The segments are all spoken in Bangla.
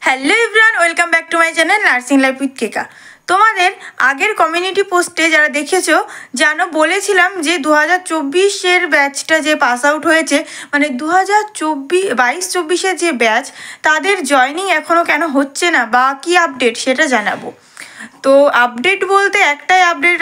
Hello everyone, welcome back to my channel nursing life with Keka. তোমাদের আগের কমিউনিটি পোস্টে যারা দেখেছো জানো বলেছিলাম যে 2024-এর ব্যাচটা যে পাস আউট হয়েছে, মানে 2022-24-এর যে ব্যাচ তাদের জয়নিং এখনও কেন হচ্ছে না বা কী আপডেট সেটা জানাবো। তো আপডেট বলতে একটাই আপডেট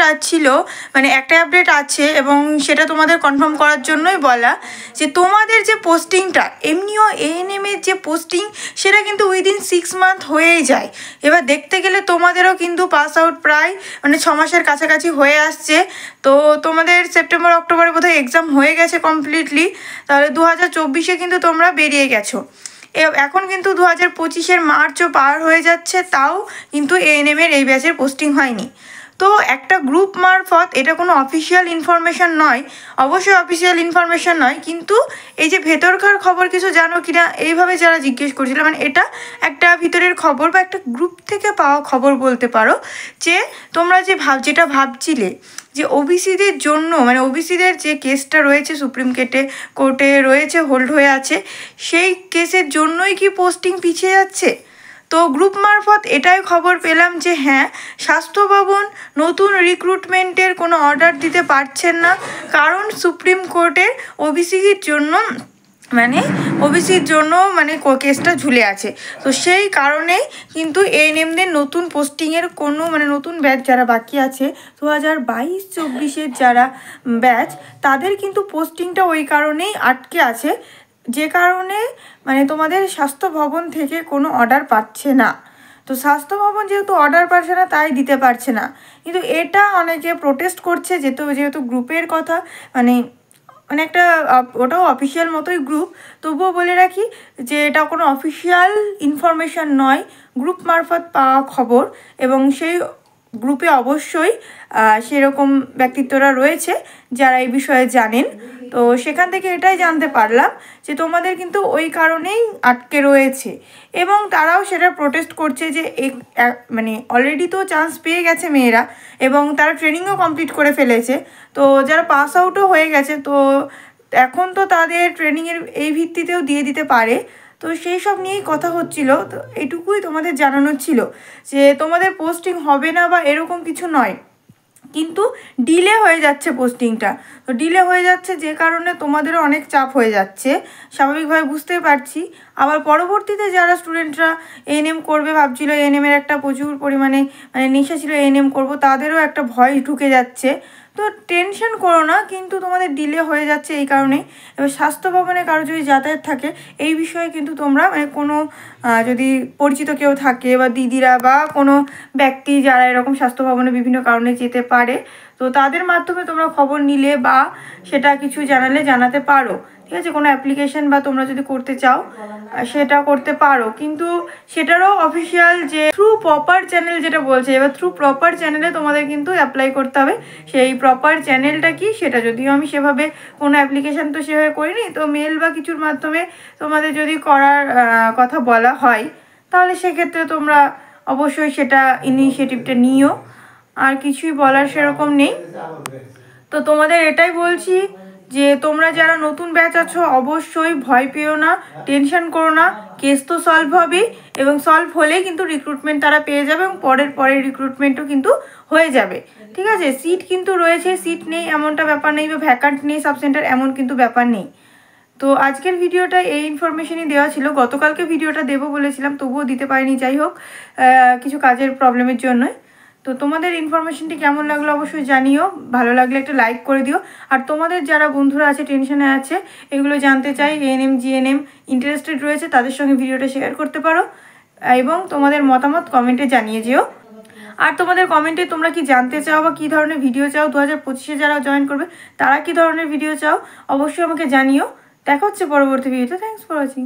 একটাই আপডেট আছে এবং সেটা তোমাদের কনফার্ম করার জন্যই বলা যে তোমাদের যে পোস্টিংটা এমনিও এএনএমের যে পোস্টিং সেটা কিন্তু উইদিন 6 মান্থ হয়েই যায়। এবার দেখতে গেলে তোমাদেরও কিন্তু পাস আউট প্রায় 6 মাসের কাছাকাছি হয়ে আসছে। তো তোমাদের সেপ্টেম্বর অক্টোবরে বোধহয় এক্সাম হয়ে গেছে কমপ্লিটলি, তাহলে 2024-এ কিন্তু তোমরা বেরিয়ে গেছো। এখন কিন্তু 2025-এর মার্চও পার হয়ে যাচ্ছে, তাও কিন্তু এএনএমের এই ব্যাচের পোস্টিং হয়নি। তো একটা গ্রুপ মারফত, এটা কোনো অফিসিয়াল ইনফরমেশান নয়, অবশ্যই অফিসিয়াল ইনফরমেশান নয়, কিন্তু এই যে ভেতরকার খবর কিছু জানো কি না এইভাবে যারা জিজ্ঞেস করছিল, এটা একটা ভিতরের খবর বা একটা গ্রুপ থেকে পাওয়া খবর বলতে পারো, যে তোমরা যেটা ভাবছিলে যে ওবিসিদের জন্য ওবিসিদের যে কেসটা রয়েছে সুপ্রিম কোর্টে রয়েছে, হোল্ড হয়ে আছে, সেই কেসের জন্যই কি পোস্টিং পিছিয়ে যাচ্ছে। তো গ্রুপ মারফত এটাই খবর পেলাম যে হ্যাঁ, স্বাস্থ্য ভবন নতুন রিক্রুটমেন্টের কোনো অর্ডার দিতে পারছেন না, কারণ সুপ্রিম কোর্টের ওবিসির জন্য কেসটা ঝুলে আছে। তো সেই কারণেই কিন্তু এএনএমদের নতুন পোস্টিংয়ের কোনো নতুন ব্যাচ যারা বাকি আছে 2022-24-এর যারা ব্যাচ, তাদের কিন্তু পোস্টিংটা ওই কারণেই আটকে আছে, যে কারণে তোমাদের স্বাস্থ্য ভবন থেকে কোনো অর্ডার পাচ্ছে না। তো স্বাস্থ্য ভবন যেহেতু অর্ডার পাচ্ছে না তাই দিতে পারছে না, কিন্তু এটা অনেকে প্রোটেস্ট করছে, যেহেতু গ্রুপের কথা একটা ওটাও অফিসিয়াল মতোই গ্রুপ, তবুও বলে রাখি যে এটা কোনো অফিসিয়াল ইনফরমেশান নয়, গ্রুপ মারফত পাওয়া খবর, এবং সেই গ্রুপে অবশ্যই সেরকম ব্যক্তিত্বরা রয়েছে যারা এই বিষয়ে জানেন। তো সেখান থেকে এটাই জানতে পারলাম যে তোমাদের কিন্তু ওই কারণেই আটকে রয়েছে, এবং তারাও সেটা প্রোটেস্ট করছে যে অলরেডি তো চান্স পেয়ে গেছে মেয়েরা, এবং তারা ট্রেনিংও কমপ্লিট করে ফেলেছে, তো যারা পাস আউটও হয়ে গেছে, তো এখন তো তাদের ট্রেনিংয়ের এই ভিত্তিতেও দিয়ে দিতে পারে। তো সেই সব নিয়েই কথা হচ্ছিল। তো এটুকুই তোমাদের জানানোর ছিল যে তোমাদের পোস্টিং হবে না বা এরকম কিছু নয়, কিন্তু ডিলে হয়ে যাচ্ছে পোস্টিংটা। তো ডিলে হয়ে যাচ্ছে যে কারণে তোমাদেরও অনেক চাপ হয়ে যাচ্ছে, স্বাভাবিকভাবে বুঝতেই পারছি। আবার পরবর্তীতে যারা স্টুডেন্টরা এএনএম করবে ভাবছিল, এএনএমের একটা প্রচুর পরিমাণে নেশা ছিল এএনএম করব, তাদেরও একটা ভয় ঢুকে যাচ্ছে। তো টেনশন করো না, কিন্তু তোমাদের ডিলে হয়ে যাচ্ছে এই কারণেই। এবার স্বাস্থ্য ভবনে কারো যদি যাতায়াত থাকে এই বিষয়ে কিন্তু তোমরা কোনো যদি পরিচিত কেউ থাকে বা দিদিরা বা কোনো ব্যক্তি যারা এরকম স্বাস্থ্য ভবনে বিভিন্ন কারণে যেতে পারে, তো তাদের মাধ্যমে তোমরা খবর নিলে বা সেটা কিছু জানাতে পারো, ঠিক আছে। কোনো অ্যাপ্লিকেশন বা তোমরা যদি করতে চাও সেটা করতে পারো, কিন্তু সেটারও অফিসিয়াল যে থ্রু প্রপার চ্যানেল যেটা বলছে, এবার থ্রু প্রপার চ্যানেলে তোমাদের কিন্তু অ্যাপ্লাই করতে হবে। সেই প্রপার চ্যানেলটা কি সেটা যদিও আমি সেভাবে কোনো অ্যাপ্লিকেশান তো সেভাবে করিনি, তো মেল বা কিছুর মাধ্যমে তোমাদের যদি করার কথা বলা হয় তাহলে সেক্ষেত্রে তোমরা অবশ্যই সেটা ইনিশিয়েটিভটা নিও, আর কিছুই বলার সেরকম নেই। তো তোমাদের এটাই বলছি যে তোমরা যারা নতুন ব্যাচ আছো অবশ্যই ভয় পেও না, টেনশন করো না, কেস তো সলভ হবেই, এবং সলভ হলেই কিন্তু রিক্রুটমেন্ট তারা পেয়ে যাবে, এবং পরের রিক্রুটমেন্টও কিন্তু হয়ে যাবে, ঠিক আছে। সিট কিন্তু রয়েছে, সিট নেই এমনটা ব্যাপার নেই, বা ভ্যাকান্ট নেই সাব সেন্টার এমন কিন্তু ব্যাপার নেই। তো আজকের ভিডিওটা এই ইনফরমেশনই দেওয়া ছিল, গতকালকে ভিডিওটা দেবো বলেছিলাম তবুও দিতে পারিনি, যাই হোক কিছু কাজের প্রবলেমের জন্যই। তো তোমাদের ইনফরমেশনটি কেমন লাগলো অবশ্যই জানিও, ভালো লাগলে একটা লাইক করে দিও, আর তোমাদের যারা বন্ধুরা আছে টেনশনে আছে এগুলো জানতে চাই, এএনএম জিএনএম ইন্টারেস্টেড রয়েছে, তাদের সঙ্গে ভিডিওটা শেয়ার করতে পারো, এবং তোমাদের মতামত কমেন্টে জানিয়ে যেও। আর তোমাদের কমেন্টে তোমরা কি জানতে চাও বা কী ধরনের ভিডিও চাও, 2025-এ যারা জয়েন করবে তারা কী ধরনের ভিডিও চাও অবশ্যই আমাকে জানিও। দেখা হচ্ছে পরবর্তী ভিডিওতে। Thanks for watching.